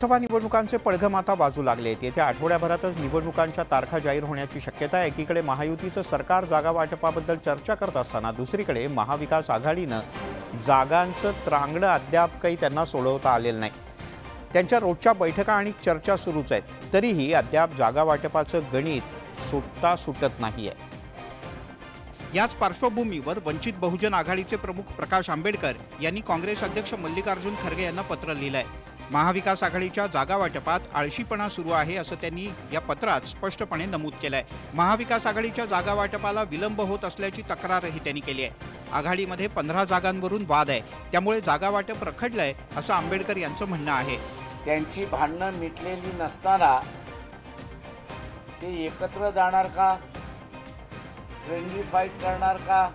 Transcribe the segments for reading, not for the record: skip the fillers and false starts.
लोकसभा निवडणुकांचे पडघम आता बाजू लागले आहेत। येत्या आठवड्याभरातच निवडणुकांच्या तारखा जाहीर होण्याची शक्यता आहे। एकीकडे महायुतीचं सरकार जागा वाटपाबद्दल चर्चा करत असताना दुसरीकडे महाविकास आघाडीनं जागांचं त्रांगडं अद्याप काही त्यांना सोडवता आलेलं नाही। त्यांच्या रोजच्या बैठका आणि चर्चा सुरूच आहेत, तरीही अद्याप जागा वाटपाचं गणित सुटत नाहीये। याच पार्श्वभूमीवर वंचित बहुजन आघाडीचे प्रमुख प्रकाश आंबेडकर यांनी काँग्रेस अध्यक्ष मल्लिकार्जुन खरगे यांना पत्र लिहिलंय। महाविकास आघाडीच्या जागा वाटपात आळशीपणा सुरू आहे असं त्यांनी या पत्रात स्पष्टपणे नमूद केलंय। महाविकास आघाडीच्या जागा वाटपाला विलंब होत असल्याची तक्रारही त्यांनी केली आहे। आघाडीमध्ये 15 जागांवरून वाद आहे, त्यामुळे जागा वाटप रखडलंय असं आंबेडकर यांचं म्हणणं आहे। त्यांची भांडणं मिटलेली नसताना ते एकत्र जाणार का, फ्रेंडली फाईट करणार का?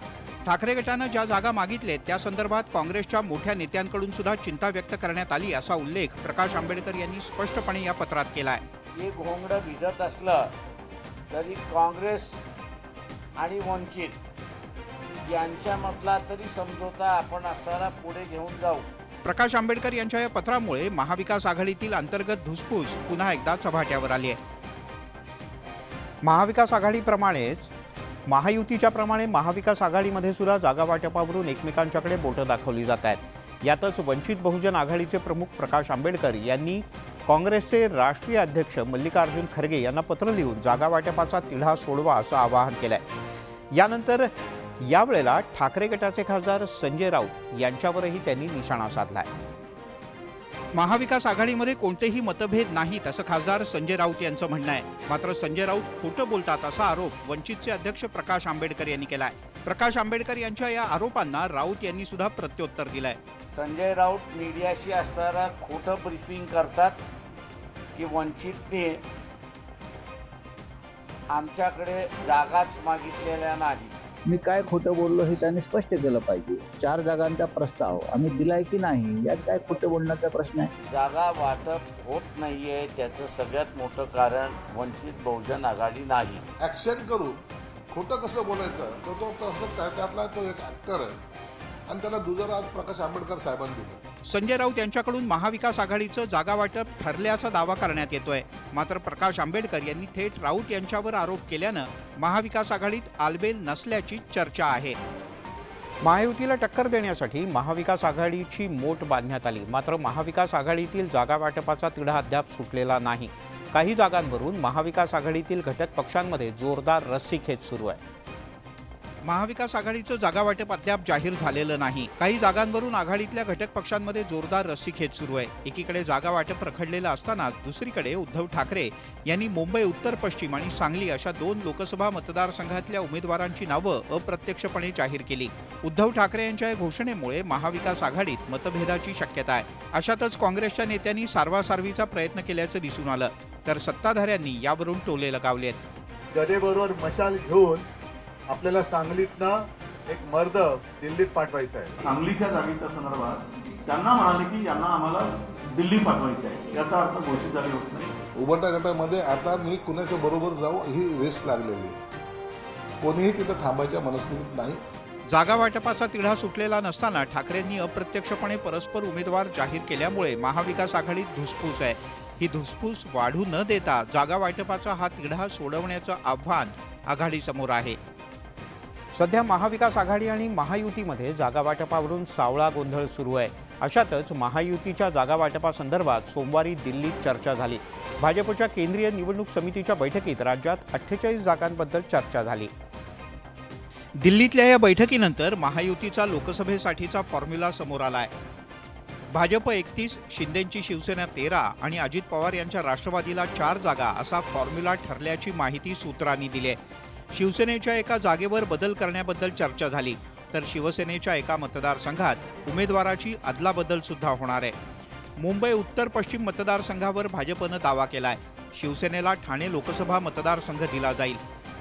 ठाकरे गटानं ज्या जागा मागितले त्या संदर्भात काँग्रेसच्या मोठ्या नेत्यांकडून सुद्धा चिंता व्यक्त करण्यात आली असा उल्लेख प्रकाश आंबेडकर यांनी स्पष्टपणे या पत्रात केला आहे। हे घोंगडं भिजत असलं तरी काँग्रेस आणि वंचित यांच्यामधला तरी समझोता आपण असाला पुढे घेऊन जाऊ। प्रकाश आंबेडकर यांच्या या पत्रामुळे महाविकास आघाडीतील अंतर्गत धुसफूस पुन्हा एकदा चव्हाट्यावर आली आहे। महाविकास आघाडीप्रमाणेच महायुतीच्याप्रमाणे महाविकास आघाडीमध्ये सुद्धा जागा वाटपावरून एकमेकांच्याकडे बोटं दाखवली जात आहेत। यातच वंचित बहुजन आघाडीचे प्रमुख प्रकाश आंबेडकर यांनी काँग्रेसचे राष्ट्रीय अध्यक्ष मल्लिकार्जुन खरगे यांना पत्र लिहून जागा वाटपाचा तिढा सोडवा असं आवाहन केलंय। यानंतर यावेळेला ठाकरे गटाचे खासदार संजय राऊत यांच्यावरही त्यांनी निशाणा साधलाय। महाविकास आघाडीमध्ये कोणतेही मतभेद नाहीत असं खासदार संजय राऊत यांचं म्हणणं आहे। मात्र संजय राऊत खोटं बोलतात असा आरोप वंचितचे अध्यक्ष प्रकाश आंबेडकर यांनी केलाय। प्रकाश आंबेडकर यांच्या या आरोपांना राऊत यांनी सुद्धा प्रत्युत्तर दिलंय। संजय राऊत मीडियाशी असताना खोटं ब्रीफिंग करतात की वंचितने आमच्याकडे जागाच मागितलेल्या नाही। मी काय खोटं बोललो हे त्यांनी स्पष्ट केलं पाहिजे। 4 जागांचा प्रस्ताव आम्ही दिलाय की नाही यात काय खोटं बोलण्याचा प्रश्न आहे? जागा वाटप होत नाहीये त्याचं सगळ्यात मोठं कारण वंचित बहुजन आघाडी नाही। ऍक्शन करू खोटं कसं बोलायचं तो तसं त्यातला तो एक ऍक्टर आहे आणि त्याला दुजोरा आज प्रकाश आंबेडकर साहेबांनी दिलं। संजय राऊत यांच्याकडून महाविकास आघाडीचं जागा वाटप ठरल्याचा दावा करण्यात येतोय। मात्र प्रकाश आंबेडकर यांनी थेट राऊत यांच्यावर आरोप केल्यानं महाविकास आघाडीत आलबेल नसल्याची चर्चा आहे। महायुतीला टक्कर देण्यासाठी महाविकास आघाडीची मोट बांधण्यात आली, मात्र महाविकास आघाडीतील जागा वाटपाचा तिढा अद्याप सुटलेला नाही। काही जागांवरून महाविकास आघाडीतील घटक पक्षांमध्ये जोरदार रस्सीखेच सुरू आहे। महाविकास आघाडीचं जागा वाटप अद्याप जाहीर झालेलं नाही। काही जागांवरून आघाडीतल्या घटक पक्षांमध्ये जोरदार रस्सीखेच सुरू आहे। एकीकडे जागा वाटप रखडलेलं असताना दुसरीकडे उद्धव ठाकरे यांनी मुंबई उत्तर पश्चिम आणि सांगली अशा 2 लोकसभा मतदारसंघातल्या उमेदवारांची नावं अप्रत्यक्षपणे जाहीर केली। उद्धव ठाकरे यांच्या या घोषणेमुळे महाविकास आघाडीत मतभेदाची शक्यता आहे। अशातच काँग्रेसच्या नेत्यांनी सारवासारवीचा प्रयत्न केल्याचं दिसून आलं, तर सत्ताधाऱ्यांनी यावरून टोले लगावलेत। गदेबरोबर मशाल घेऊन आपल्याला सांगलीतनं एक मर्द दिल्लीत पाठवायचा आहे। सांगलीच्या जागेच्या संदर्भात त्यांना म्हणाले की यांना आम्हाला दिल्ली पाठवायचे आहे, याचा अर्थ घोषित झाली होत नाही। उबटा गटामध्ये आता मी कुणाच्या बरोबर जाऊ ही रेस लागलेली आहे, कोणीही तिथं थांबायच्या मनस्थितीत नाही। जागा वाटपाचा तिढा सुटलेला नसताना ठाकरेंनी अप्रत्यक्षपणे परस्पर उमेदवार जाहीर केल्यामुळे महाविकास आघाडीत धुसफूस आहे। ही धुसफूस वाढू न देता जागा वाटपाचा हा तिढा सोडवण्याचं आव्हान आघाडीसमोर आहे। सध्या महाविकास आघाडी आणि महायुतीमध्ये जागा वाटपावरून सावळा गोंधळ सुरू आहे। अशातच महायुतीच्या जागा वाटपासंदर्भात सोमवारी दिल्लीत चर्चा झाली। भाजपच्या केंद्रीय निवडणूक समितीच्या बैठकीत राज्यात 48 जागांबद्दल चर्चा झाली। दिल्लीतल्या या बैठकीनंतर महायुतीचा लोकसभेसाठीचा फॉर्म्युला समोर आलाय। भाजप 31, शिंदेंची शिवसेना 13 आणि अजित पवार यांच्या राष्ट्रवादीला 4 जागा असा फॉर्म्युला ठरल्याची माहिती सूत्रांनी दिली आहे। शिवसेनेच्या एका जागेवर बदल करण्याबद्दल चर्चा झाली, तर शिवसेनेच्या एका मतदारसंघात उमेदवाराची अदलाबदल सुद्धा होणार आहे। मुंबई उत्तर पश्चिम मतदारसंघावर भाजपनं दावा केलाय। शिवसेनेला ठाणे लोकसभा मतदारसंघ दिला जाईल।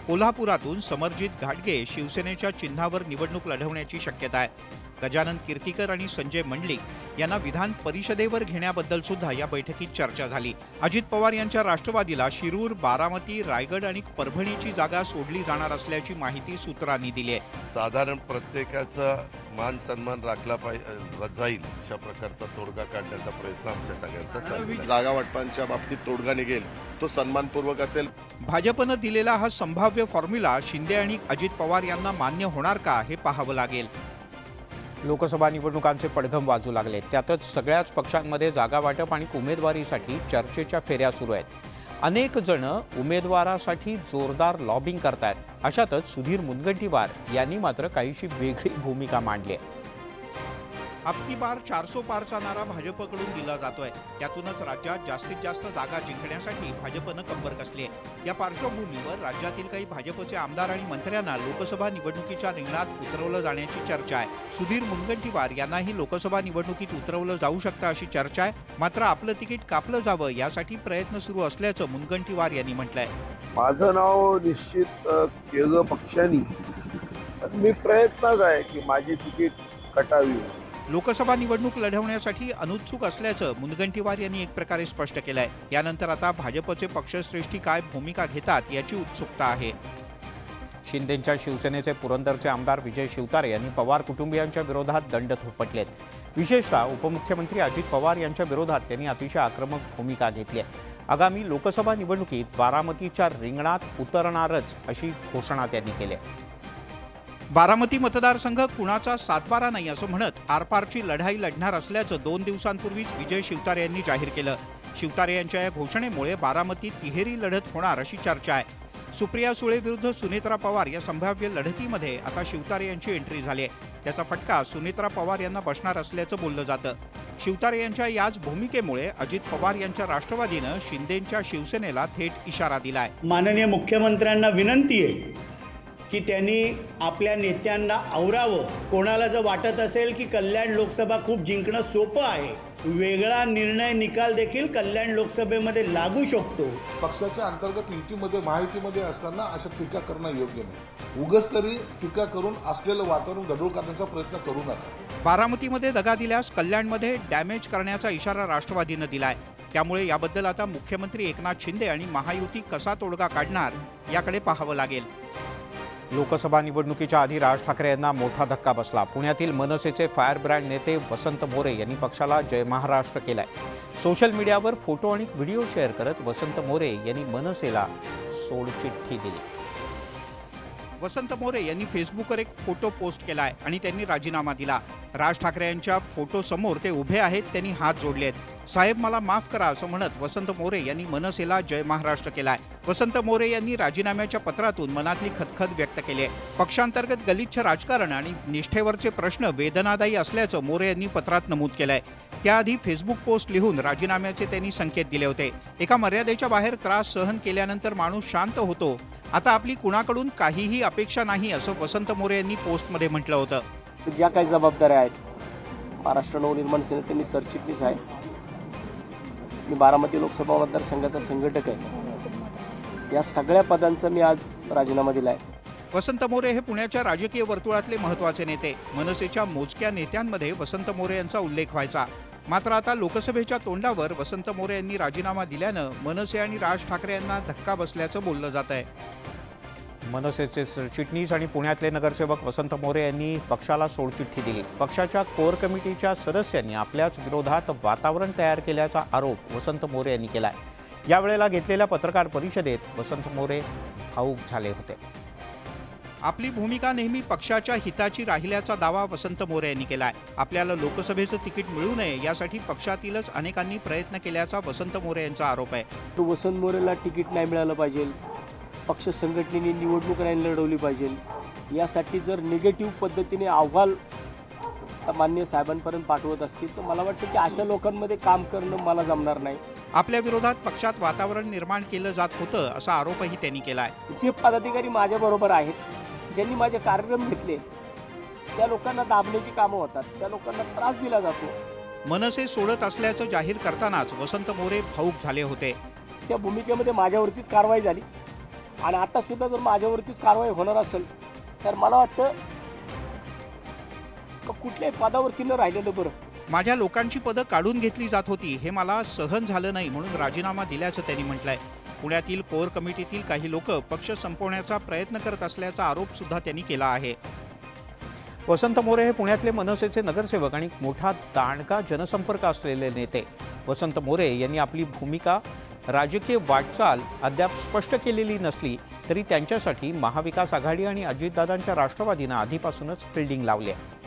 कोल्हापुरातून समरजित घाटगे शिवसेनेच्या चिन्हावर निवडणूक लढवण्याची शक्यता आहे। गजानन कीर्तिकर आणि संजय मंडलिक यांना विधान परिषदेवर घेण्याबद्दल सुद्धा या बैठकीत चर्चा झाली। अजित पवार यांच्या राष्ट्रवादीला शिरूर, बारामती, रायगड आणि परभणीची जागा सोडली जाणार असल्याची माहिती सूत्रांनी दिली आहे। साधारण प्रत्येकाचा मान सन्मान राखला जाईल अशा प्रकारचा तोडगा काढण्याचा प्रयत्न आमच्या सगळ्यांचा चालू आहे. जागा वाटपांच्या बाबतीत तोडगा निघेल तो सन्मानपूर्वक असेल. भाजपनं दिलेला हा संभाव्य फॉर्म्युला शिंदे आणि अजित पवार यांना मान्य होणार का हे पाहावं लागेल. लोकसभा निवडणुकांचे पडघम वाजू लागले. त्यातच सगळ्याच पक्षांमध्ये जागा वाटप आणि उमेदवारीसाठी चर्चेच्या फेऱ्या सुरू आहेत. अनेक जण उमेदवारासाठी जोरदार लॉबिंग करतात. अशातच सुधीर मुनगंटीवार यांनी मात्र काहीशी वेगळी भूमिका मांडली आहे. अबकी बार 400 पारचा नारा भाजपकडून दिला जातोय. त्यातूनच राज्यात जास्तीत जास्त जागा जिंकण्यासाठी भाजपनं कंबर कसली आहे. या पार्श्वभूमीवर राज्यातील काही भाजपचे आमदार आणि मंत्र्यांना लोकसभा निवडणुकीच्या रिंगणात उतरवलं जाण्याची चर्चा आहे. सुधीर मुनगंटीवार यांनाही लोकसभा निवडणुकीत उतरवलं जाऊ शकतं अशी चर्चा आहे. मात्र आपलं तिकीट कापलं जावं यासाठी प्रयत्न सुरू असल्याचं मुनगंटीवार यांनी म्हटलंय. माझं नाव निश्चित केलं पक्षांनी, पण मी प्रयत्नच आहे की माझी तिकीट कटावी. लोकसभा निवडणूक लढवण्यासाठी अनुत्सुक असल्याचं मुनगंटीवार यांनी एक प्रकारे स्पष्ट केलंय. यानंतर आता भाजपचे पक्षश्रेष्ठी काय भूमिका घेतात याची उत्सुकता आहे. शिंदेंच्या शिवसेनेचे पुरंदरचे आमदार विजय शिवतारे यांनी पवार कुटुंबियांच्या विरोधात दंड थोपटलेत. विशेषतः उपमुख्यमंत्री अजित पवार यांच्या विरोधात त्यांनी अतिशय आक्रमक भूमिका घेतली आहे. आगामी लोकसभा निवडणुकीत बारामतीच्या रिंगणात उतरणारच अशी घोषणा त्यांनी केली आहे. बारामती मतदारसंघ कुणाचा सातबारा नाही असं म्हणत आरपारची लढाई लढणार असल्याचं 2 दिवसांपूर्वीच विजय शिवतारे यांनी जाहीर केलं. शिवतारे यांच्या या घोषणेमुळे बारामतीत तिहेरी लढत होणार अशी चर्चा आहे. सुप्रिया सुळे विरुद्ध सुनेत्रा पवार या संभाव्य लढतीमध्ये आता शिवतारे यांची एंट्री झाली आहे. त्याचा फटका सुनेत्रा पवार यांना बसणार असल्याचं बोललं जातं. शिवतारे यांच्या याच भूमिकेमुळे अजित पवार यांच्या राष्ट्रवादीनं शिंदेंच्या शिवसेनेला थेट इशारा दिलाय. माननीय मुख्यमंत्र्यांना विनंती आहे की त्यांनी आपल्या नेत्यांना आवरावं. कोणाला जर वाटत असेल की कल्याण लोकसभा खूप जिंकणं सोपं आहे, वेगळा निर्णय निकाल देखील कल्याण लोकसभेमध्ये लागू शकतो. पक्षाच्या अंतर्गत युतीमध्ये महायुतीमध्ये असताना अशा टीका करणं योग्य नाही. उगाच तरी टीका करून असलेलं वातावरण गढूळ करण्याचा प्रयत्न करू नका. बारामतीमध्ये दगा दिल्यास कल्याणमध्ये डॅमेज करण्याचा इशारा राष्ट्रवादीनं दिलाय. त्यामुळे याबद्दल आता मुख्यमंत्री एकनाथ शिंदे आणि महायुती कसा तोडगा काढणार याकडे पाहावं लागेल. लोकसभा निवडणुकीच्या आधी राज ठाकरे यांना मोठा धक्का बसला. पुण्यातील मनसेचे फायर ब्रँड नेते वसंत मोरे यांनी पक्षाला जय महाराष्ट्र केलाय. सोशल मीडियावर फोटो आणि व्हिडिओ शेअर करत वसंत मोरे यांनी मनसेला सोडचिठ्ठी दिली. वसंत मोरे यांनी फेसबुकवर एक फोटो पोस्ट केलाय आणि त्यांनी राजीनामा दिला. राज ठाकरे यांच्या फोटो समोर ते उभे आहेत. त्यांनी हात जोडलेत. साहेब मला माफ करा असं म्हणत वसंत मोरे यांनी मनसेला जय महाराष्ट्र केलाय. वसंत मोरे यांनी राजीनाम्याच्या पत्रातून मनातली खदखद व्यक्त केली आहे. पक्षांतर्गत गलिच्छ राजकारण आणि निष्ठेवरचे प्रश्न वेदनादायी असल्याचं मोरे यांनी पत्रात नमूद केलंय. त्याआधी फेसबुक पोस्ट लिहून राजीनाम्याचे त्यांनी संकेत दिले होते. एका मर्यादेच्या बाहेर त्रास सहन केल्यानंतर माणूस शांत होतो. आता आपली कुणाकडून काहीही अपेक्षा नाही असं वसंत मोरे यांनी पोस्टमध्ये म्हटलं होतं. ज्या काही जबाबदाऱ्या आहेत महाराष्ट्र नवनिर्माण सेनेचे मी सरचिटणीस आहे. मी बारामती लोकसभा मतदारसंघाचा संघटक आहे. या सगळ्या पदांचा मी आज राजीनामा दिला आहे. वसंत मोरे हे पुण्याच्या राजकीय वर्तुळातले महत्त्वाचे नेते. मनसेच्या मोजक्या नेत्यांमध्ये वसंत मोरे यांचा उल्लेख व्हायचा. मात्र आता लोकसभेच्या तोंडावर वसंत मोरे यांनी राजीनामा दिल्यानं मनसे आणि राज ठाकरे यांना धक्का बसल्याचं बोललं जात आहे. मनसेचे सरचिटणीस आणि पुण्यातले नगरसेवक वसंत मोरे यांनी पक्षाला सोडचिठ्ठी दिली. पक्षाच्या कोर कमिटीच्या सदस्यांनी आपल्याच विरोधात वातावरण तयार केल्याचा आरोप वसंत मोरे यांनी केलाय. यावेळेला घेतलेल्या पत्रकार परिषदेत वसंत मोरे भावूक झाले होते. आपली भूमिका नेहमी पक्षाच्या हिताची राहिल्याचा दावा वसंत मोरे यांनी केलाय. आपल्याला लोकसभेचं तिकीट मिळू नये यासाठी पक्षातीलच अनेकांनी प्रयत्न केल्याचा वसंत मोरे यांचा आरोप आहे. वसंत मोरेला तिकीट नाही मिळालं पाहिजे, पक्ष संघटनेने निवडणूक नाही लढवली पाहिजे, यासाठी जर निगेटिव्ह पद्धतीने अहवाल सामान्य साहेबांपर्यंत पाठवत असतील तर मला वाटतं की अशा लोकांमध्ये काम करणं मला जमणार नाही. आपल्या विरोधात पक्षात वातावरण निर्माण केलं जात होतं असा आरोपही त्यांनी केलाय. जे पदाधिकारी माझ्याबरोबर आहेत, ज्यांनी माझे कार्यक्रम घेतले, त्या लोकांना दाबण्याची कामं होतात, त्या लोकांना त्रास दिला जातो. मनसे सोडत असल्याचं जाहीर करतानाच वसंत मोरे भावूक झाले होते. त्या भूमिकेमध्ये माझ्यावरतीच कारवाई झाली आणि आता सुद्धा जर माझ्यावरतीच कारवाई होणार असेल तर मला वाटतं कुठल्याही पदावरती न राहिलेलं बरं. माझ्या लोकांची पदं काढून घेतली जात होती हे मला सहन झालं नाही म्हणून राजीनामा दिल्याचं त्यांनी म्हटलंय. पुण्यातील कोर कमिटीतील काही लोक पक्ष संपवण्याचा प्रयत्न करत असल्याचा आरोप सुद्धा त्यांनी केला आहे. वसंत मोरे हे पुण्यातले मनसेचे नगरसेवक आणि मोठा दांडगा जनसंपर्क असलेले नेते. वसंत मोरे यांनी आपली भूमिका राजकीय वाटचाल अद्याप स्पष्ट केलेली नसली तरी त्यांच्यासाठी महाविकास आघाडी आणि अजितदादांच्या राष्ट्रवादीनं आधीपासूनच फिल्डिंग लावली आहे.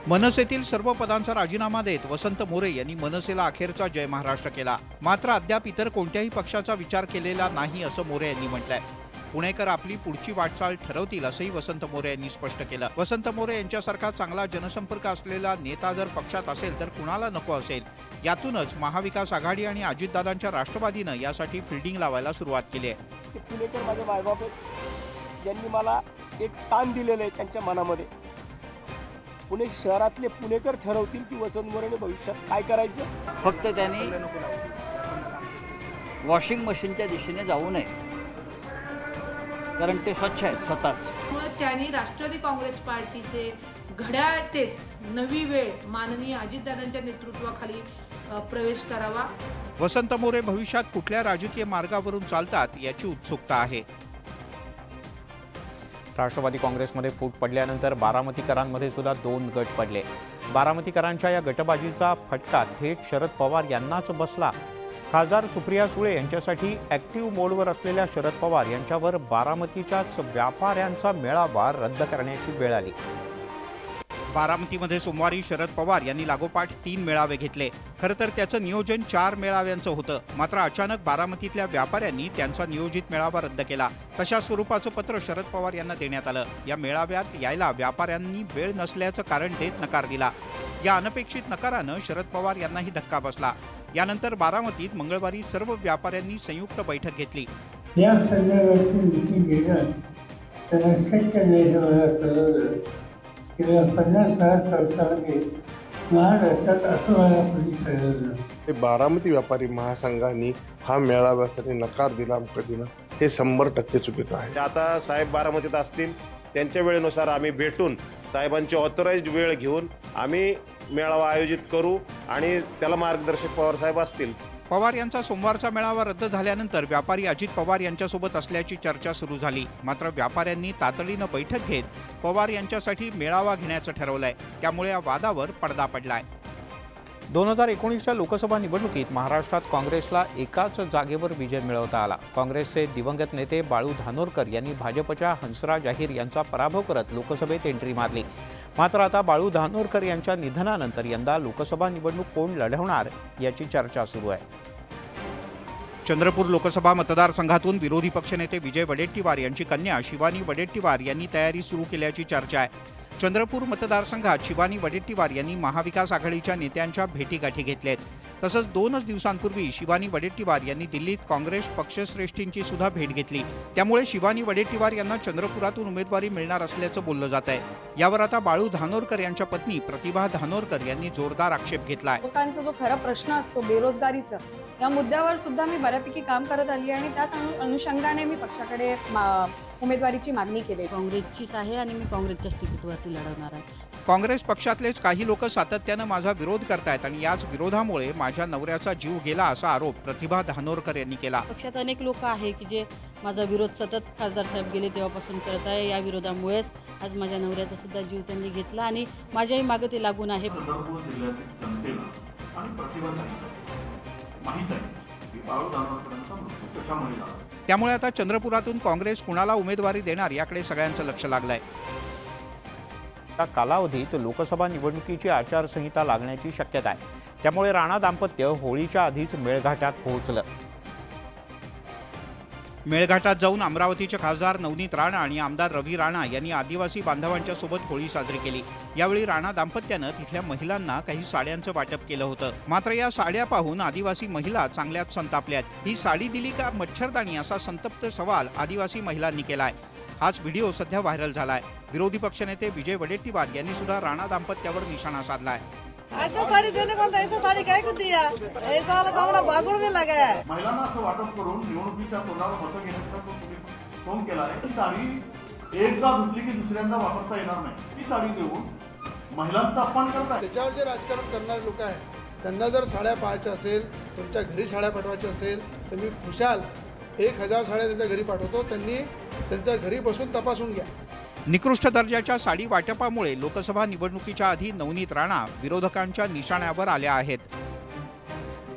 मनसेतील सर्व पदांचा राजीनामा देत वसंत मोरे यांनी मनसेला अखेरचा जय महाराष्ट्र केला. मात्र अद्याप इतर कोणत्याही पक्षाचा विचार केलेला नाही असं मोरे यांनी म्हटलंय. पुणेकर आपली पुढची वाटचाल ठरवतील असंही वसंत मोरे यांनी स्पष्ट केलं. वसंत मोरे यांच्यासारखा चांगला जनसंपर्क असलेला नेता जर पक्षात असेल तर कुणाला नको असेल. यातूनच महाविकास आघाडी आणि अजितदादांच्या राष्ट्रवादीनं यासाठी फिल्डिंग लावायला सुरुवात केली आहे. पुणेकर माझे मायबाप आहेत, ज्यांनी मला एक स्थान दिलेलं आहे त्यांच्या मनामध्ये. पुणे शहरातले पुणेकर ठरवतील की वसंत मोरेने भविष्यात काय करायचं. फक्त त्यांनी वॉशिंग मशीनच्या दिशेने जाऊ नये, कारण ते स्वच्छ आहेत स्वतःच. त्यांनी राष्ट्रवादी काँग्रेस पार्टीचे घड्याळ तेच नवी वेळ माननीय अजितदादांच्या नेतृत्वाखाली प्रवेश करावा. वसंत मोरे भविष्यात कुठल्या राजकीय मार्गावरून चालतात याची उत्सुकता आहे. राष्ट्रवादी काँग्रेसमध्ये फूट पडल्यानंतर बारामतीकरांमध्ये सुद्धा 2 गट पडले. बारामतीकरांच्या या गटबाजीचा फटका थेट शरद पवार यांनाच बसला. खासदार सुप्रिया सुळे यांच्यासाठी ॲक्टिव्ह मोडवर असलेल्या शरद पवार यांच्यावर बारामतीच्याच व्यापाऱ्यांचा मेळावा रद्द करण्याची वेळ आली. बारामतीमध्ये सोमवारी शरद पवार यांनी लागोपाठ 3 मेळावे घेतले. खरं तर त्याचं नियोजन 4 मेळाव्यांचं होतं. मात्र अचानक बारामतीतल्या व्यापाऱ्यांनी त्यांचा नियोजित मेळावा रद्द केला. तशा स्वरूपाचं पत्र शरद पवार यांना देण्यात आलं. या मेळाव्यात यायला व्यापाऱ्यांनी वेळ नसल्याचं कारण देत नकार दिला. या अनपेक्षित नकारानं शरद पवार यांनाही धक्का बसला. यानंतर बारामतीत मंगळवारी सर्व व्यापाऱ्यांनी संयुक्त बैठक घेतली. या बारामती व्यापारी महासंघाने हा मेळाव्यासाठी नकार दिला दिला हे 100% चुकीचं आहे. आता साहेब बारामतीत असतील, त्यांच्या वेळेनुसार आम्ही भेटून साहेबांची ऑथराइज्ड वेळ घेऊन आम्ही मेळावा आयोजित करू आणि त्याला मार्गदर्शक पवार साहेब असतील. पवार यांचा सोमवारचा मेळावा रद्द झाल्यानंतर व्यापारी अजित पवार यांच्यासोबत असल्याची चर्चा सुरू झाली. मात्र व्यापाऱ्यांनी तातडीनं बैठक घेत पवार यांच्यासाठी मेळावा घेण्याचं ठरवलंय. त्यामुळे या वादावर पडदा पडलाय. 2019च्या लोकसभा निवडणुकीत महाराष्ट्रात काँग्रेसला एकाच जागेवर विजय मिळवता आला. काँग्रेसचे दिवंगत नेते बाळू धानोरकर यांनी भाजपच्या हंसराज अहिर यांचा पराभव करत लोकसभेत एंट्री मारली. मात्र आता बाळू धानोरकर यांच्या निधनानंतर यंदा लोकसभा निवडणूक कोण लढवणार याची चर्चा सुरू आहे. चंद्रपूर लोकसभा मतदारसंघातून विरोधी पक्षनेते विजय वडेट्टीवार यांची कन्या शिवानी वडेट्टीवार यांनी तयारी सुरू केल्याची चर्चा आहे. चंद्रपूर मतदारसंघात शिवानी वडेट्टीवार यांनी महाविकास आघाडीच्या नेत्यांच्या भेटीगाठी घेतल्यात. तसंच 2 दिवसांपूर्वी शिवानी वडेट्टीवार यांनी दिल्लीत काँग्रेस पक्षश्रेष्ठींची सुद्धा भेट घेतली. त्यामुळे शिवानी वडेट्टीवार यांना चंद्रपुरातून उमेदवारी मिळणार असल्याचं बोललं जात आहे. यावर आता बाळू धानोरकर यांच्या पत्नी प्रतिभा धानोरकर यांनी जोरदार आक्षेप घेतलाय. लोकांचा जो खरा प्रश्न असतो बेरोजगारीचा, या मुद्द्यावर सुद्धा मी बऱ्यापैकी काम करत आली आणि त्याच अनुषंगाने मी पक्षाकडे उमेदवारीची मागणी केली. काँग्रेसचीच आहे आणि मी काँग्रेसच्याच तिकीटवरती लढवणार आहे. काँग्रेस पक्षातलेच काही लोक सातत्यानं माझा विरोध करतायत आणि याच विरोधामुळे माझ्या नवऱ्याचा जीव गेला असा आरोप प्रतिभा धानोरकर यांनी केला. पक्षात अनेक लोक आहे की जे माझा विरोध सतत खासदार साहेब गेले तेव्हापासून करत आहे. या विरोधामुळेच आज माझ्या नवऱ्याचा सुद्धा जीव त्यांनी घेतला आणि माझ्याही मागे ते लागून आहे. त्यामुळे आता चंद्रपुरातून काँग्रेस कुणाला उमेदवारी देणार याकडे सगळ्यांचं लक्ष लागलंय. या कालावधीत लोकसभा निवडणुकीची आचारसंहिता लागण्याची शक्यता आहे. त्यामुळे राणा दाम्पत्य होळीच्या आधीच मेळघाटात पोहोचलं. मेळघाटात जाऊन अमरावतीचे खासदार नवनीत राणा आणि आमदार रवी राणा यांनी आदिवासी बांधवांच्या सोबत होळी साजरी केली. यावेळी राणा दाम्पत्यानं तिथल्या महिलांना काही साड्यांचं वाटप केलं होतं. मात्र या साड्या पाहून आदिवासी महिला चांगल्याच संतापल्यात. ही साडी दिली का मच्छरदाणी असा संतप्त सवाल आदिवासी महिलांनी केलाय. हाच व्हिडिओ सध्या व्हायरल झालाय. विरोधी पक्षनेते विजय वडेट्टीवार यांनी सुद्धा राणा दाम्पत्यावर निशाणा साधलाय. साडी देने को ऐसा साडी काय को दिया ऐसा वाला कामडा भागून गेला काय. महिलांना असं वाटप करून निवडणुकीच्या तोंडावर मतं घेण्याचा तो तुम्ही सोम केला आहे. ती साडी एकदा धुतली की दुसऱ्यांदा वापरता येणार नाही. ती साडी देऊन महिलांचा अपमान करताय. त्याच्यावर जे राजकारण करणारे लोक आहेत त्यांना जर साड्या पाहायच्या असेल, तुमच्या घरी साड्या पाठवायच्या असेल तर मी खुशाल 1000 साड्या त्यांच्या घरी पाठवतो. त्यांनी त्यांच्या घरी बसून तपासून घ्या. निकृष्ट दर्जाच्या साडी वाटपामुळे लोकसभा निवडणुकीच्या आधी नवनीत राणा विरोधकांच्या निशाण्यावर आल्या आहेत.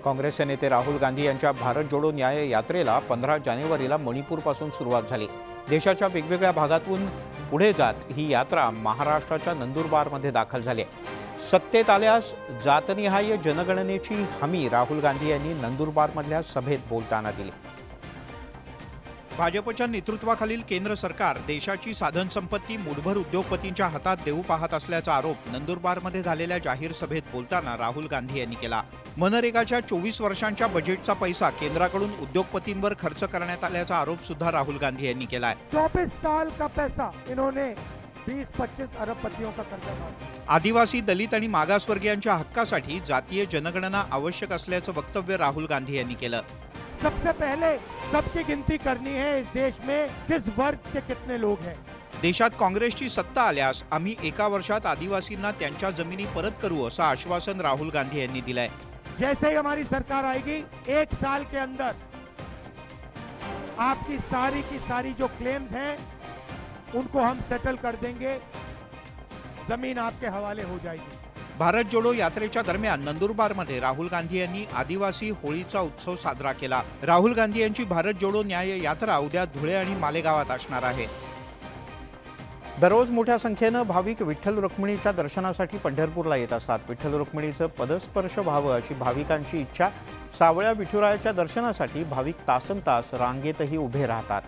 काँग्रेसचे नेते राहुल गांधी यांच्या भारत जोडो न्याय यात्रेला 15 जानेवारीला मणिपूरपासून सुरुवात झाली. देशाच्या वेगवेगळ्या भागातून पुढे जात ही यात्रा महाराष्ट्राच्या नंदुरबारमध्ये दाखल झाली. सत्तेत आल्यास जातनिहाय जनगणनेची हमी राहुल गांधी यांनी नंदुरबारमधल्या सभेत बोलताना दिली. भाजपच्या नेतृत्वाखालील केंद्र सरकार देशाची साधनसंपत्ती मुठभर उद्योगपतींच्या हातात देऊ पाहत असल्याचा आरोप नंदुरबारमध्ये झालेल्या जाहीर सभेत बोलताना राहुल गांधी यांनी केला. मनरेगाच्या 24 वर्षांच्या बजेटचा पैसा केंद्राकडून उद्योगपतींवर खर्च करण्यात आल्याचा आरोप सुद्धा राहुल गांधी यांनी केलाय. 24 साल का पैसा इन्होंने 20-25 अरबपतियों का कर्जा मारा. आदिवासी, दलित आणि मागासवर्गीयांच्या हक्कासाठी जातीय जनगणना आवश्यक असल्याचं वक्तव्य राहुल गांधी यांनी केलं. सबसे पहले सबकी गिनती करनी है इस देश में किस वर्ग के कितने लोग हैं. देशात काँग्रेसची सत्ता आल्यास आम्ही एका वर्षात आदिवासींना त्यांच्या जमिनी परत करू असं आश्वासन राहुल गांधी यांनी दिलंय. जैसे ही हमारी सरकार आएगी 1 साल के अंदर आपकी सारी की सारी जो क्लेम्स हैं उनको हम सेटल कर देंगे. जमीन आपके हवाले हो जाएगी. भारत जोडो यात्रेच्या दरम्यान नंदुरबारमध्ये राहुल गांधी यांनी आदिवासी होळीचा उत्सव साजरा केला. राहुल गांधी यांची भारत जोडो न्याय यात्रा उद्या धुळे आणि मालेगावात असणार आहे. दररोज मोठ्या संख्येनं भाविक विठ्ठल रुक्मिणीच्या दर्शनासाठी पंढरपूरला येत असतात. विठ्ठल रुक्मिणीचं पदस्पर्श व्हावं अशी भाविकांची इच्छा. सावळ्या विठुरायाच्या दर्शनासाठी भाविक तासनतास रांगेतही उभे राहतात.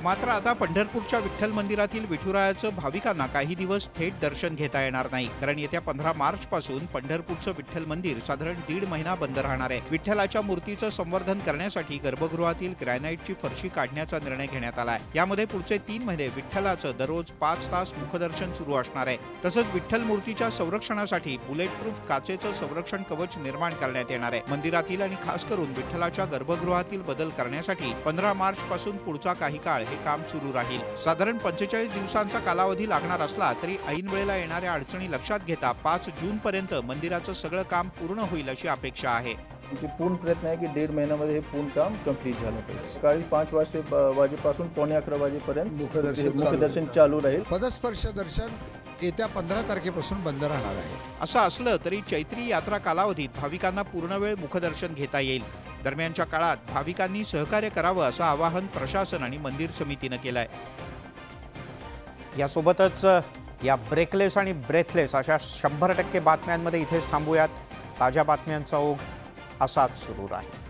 मात्र आता पंढरपूरच्या विठ्ठल मंदिरातील विठुरायाचं भाविकांना काही दिवस थेट दर्शन घेता येणार नाही. कारण येत्या 15 मार्च पासून पंढरपूरचं विठ्ठल मंदिर साधारण 1.5 महिना बंद राहणार आहे. विठ्ठलाच्या मूर्तीचं संवर्धन करण्यासाठी गर्भगृहातील ग्रॅनाइटची फरशी काढण्याचा निर्णय घेण्यात आलाय. यामध्ये पुढचे 3 महिने विठ्ठलाचं दररोज 5 तास मुखदर्शन सुरू असणार आहे. तसंच विठ्ठल मूर्तीच्या संरक्षणासाठी बुलेट प्रूफ काचेचं संरक्षण कवच निर्माण करण्यात येणार आहे. मंदिरातील आणि खास करून विठ्ठलाच्या गर्भगृहातील बदल करण्यासाठी 15 मार्च पासून पुढचा काही काळ हे काम सुरू राहील. साधारण 45 दिवसांचा कालावधी लागणार असला तरी ऐन वेळेला येणाऱ्या अडचणी लक्षात घेता 5 जून पर्यंत मंदिराचं सगळं काम पूर्ण होईल अशी अपेक्षा आहे. पूर्ण प्रयत्न आहे की 1.5 महिन्यामध्ये हे पूर्ण काम कंप्लीट झालं पाहिजे. सकाळी 5 वाजेपासून 11:15 वाजेपर्यंत मुखदर्शन चालू राहील. पदस्पर्श दर्शन येत्या 15 तारखेपासून बंद राहणार आहे. असं असलं तरी चैत्री यात्रा कालावधीत भाविकांना पूर्णवेळ मुखदर्शन घेता येईल. दरम्यानच्या काळात भाविकांनी सहकार्य करावं असं आवाहन प्रशासन आणि मंदिर समितीनं केलंय. यासोबतच या ब्रेकलेस आणि ब्रेथलेस अशा 100% बातम्यांमध्ये इथेच थांबूयात. ताज्या बातम्यांचा ओघ असाच सुरू राहील.